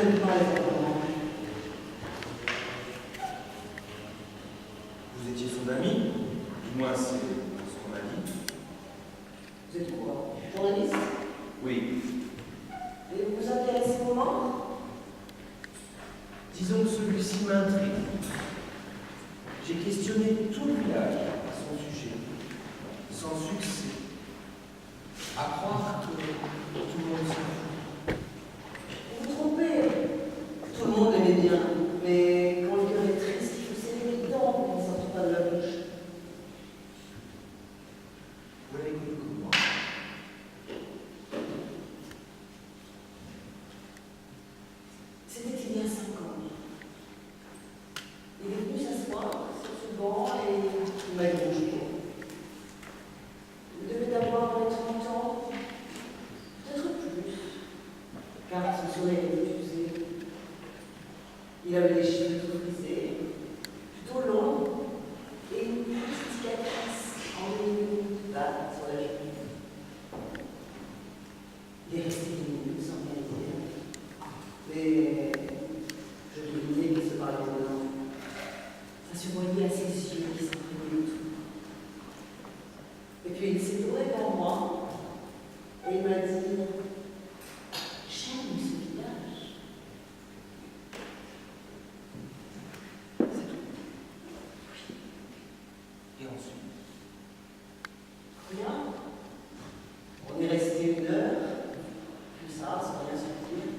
n'aime pas les enfants. Vous étiez son ami? Du moins, c'est ce qu'on m'a dit. Vous êtes quoi? Journaliste? Oui. Et vous vous intéressez comment? Disons que celui-ci m'intrigue. J'ai questionné tout le village à son sujet, sans succès. À croire que tout le monde s'en fout. Vous vous trompez. Tout le monde l'aimait bien, mais quand le cœur est triste, il faut serrer les dents pour ne sortir pas de la bouche. Vous l'avez connu comme moi. C'était il y a 5 ans. Il est venu s'asseoir sur ce banc et il m'a dit bonjour. Il devait avoir 30 ans, peut-être plus, car son sourire était usé. Il avait les cheveux tout frisés, plutôt longs, et une petite cicatrice en une batte sur la joue. Il est resté 10 minutes sans rien dire, mais je devinais qu'il se parlait de l'an. Ça se voyait à ses yeux qui s'imprimaient tout. Et puis il s'est tourné vers moi et il m'a dit « J'aime ce village. » C'est tout. Et ensuite, Rien. On est resté 1 heure, plus ça, sans rien se dire.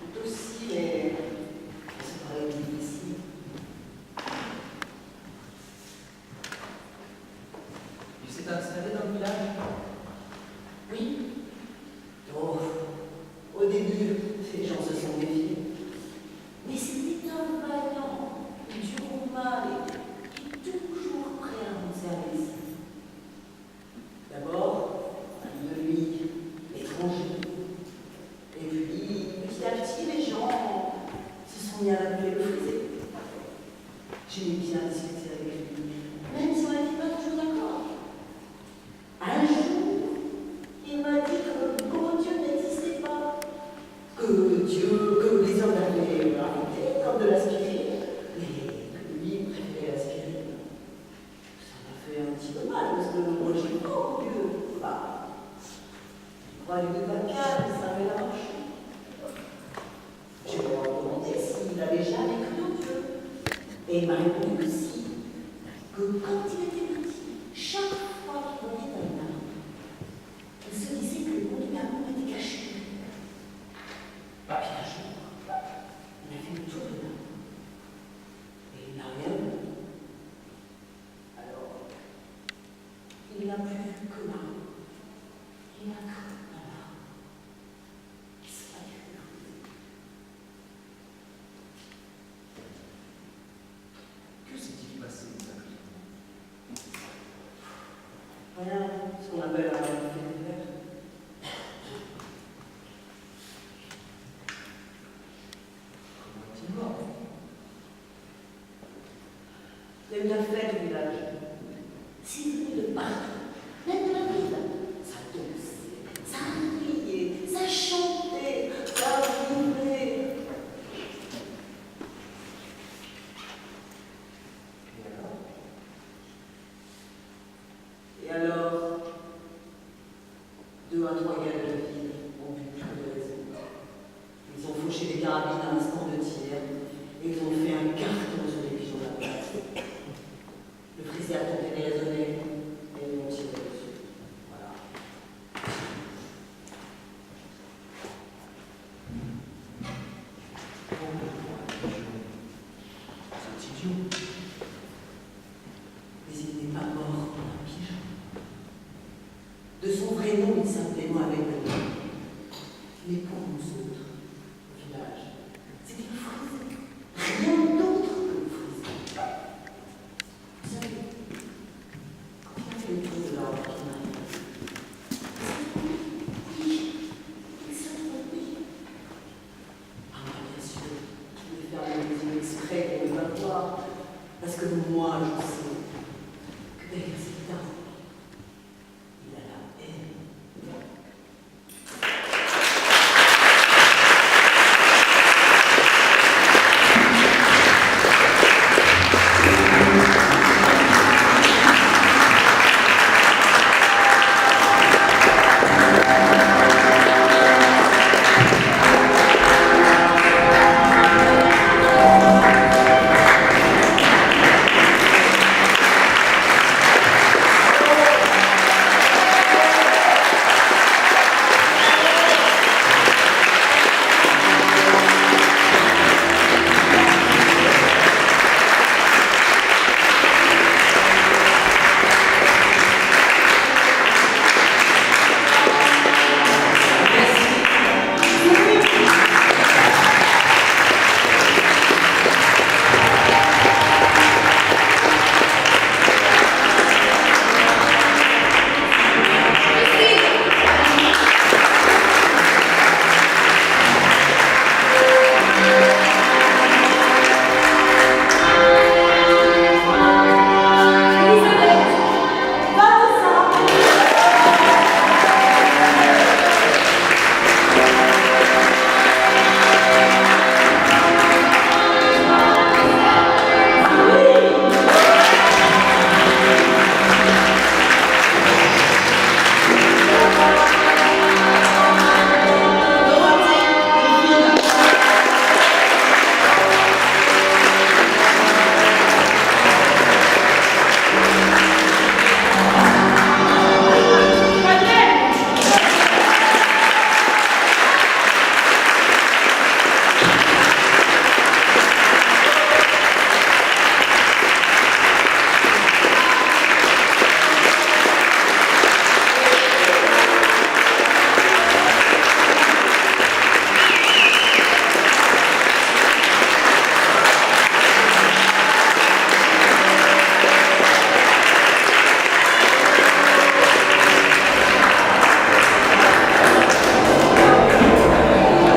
Tout aussi, mais ça paraît difficile. il s'est installé dans le village. Oui. Oh, au début, les gens se sont méfiés. Mais c'était un vaillant, dur au mal et qui est toujours prêt à rendre service. D'abord, de lui, étranger. Et puis, petit à petit, les gens se sont mis à l'appeler le frisé. J'ai bien discuté avec lui, même si on n'était pas toujours d'accord. Un jour, il m'a dit que le beau Dieu n'existait pas, que les hommes avaient inventé comme de l'aspirine, mais que lui préférait l'aspirine. Ça m'a fait un petit peu mal, parce que moi j'ai pas au Dieu. Bah, je crois que pas calme, ça avait la marche. Je lui ai demandé s'il n'avait jamais cru en Dieu. Et il m'a répondu que si, que quand il était petit, chaque fois qu'il voyait un arbre, il se disait que le monde de l'amour était caché. Puis un jour, il a fait le tour de l'arbre. Et il n'a rien vu. Alors, il n'a plus vu que l'arbre. Il a cru en l'arbre. Il se l'a cru. Que s'est-il passé exactement? Rien, ce qu'on appelle un fait divers. Comment est-il mort? Il y a eu la fête au village. C'est venu de partout, même de la ville. Ça dansait, ça riait, ça chantait, ça vivait. Et alors? Et alors, 2 à 3 gars de la ville ont vu plus de raison. Ils ont fauché des carabines à l'instant de tir et ils ont fait un carton sur les pigeons de la place. Le frisé a tenté de les raisonner et ils ont tiré dessus. Voilà. C'est idiot. Mais il n'est pas mort comme un pigeon. De son vrai nom, il s'appelait Mohamed Ali. Mais pour nous autres, au village, c'était le frisé. Rien d'autre que le frisé. Vous savez, quand il a fait le tour de l'arbre qui m'arrive, il s'est trompé. Ah, bien sûr, je vais faire le deuxième exprès pour ne pas voir. Parce que moi, je sais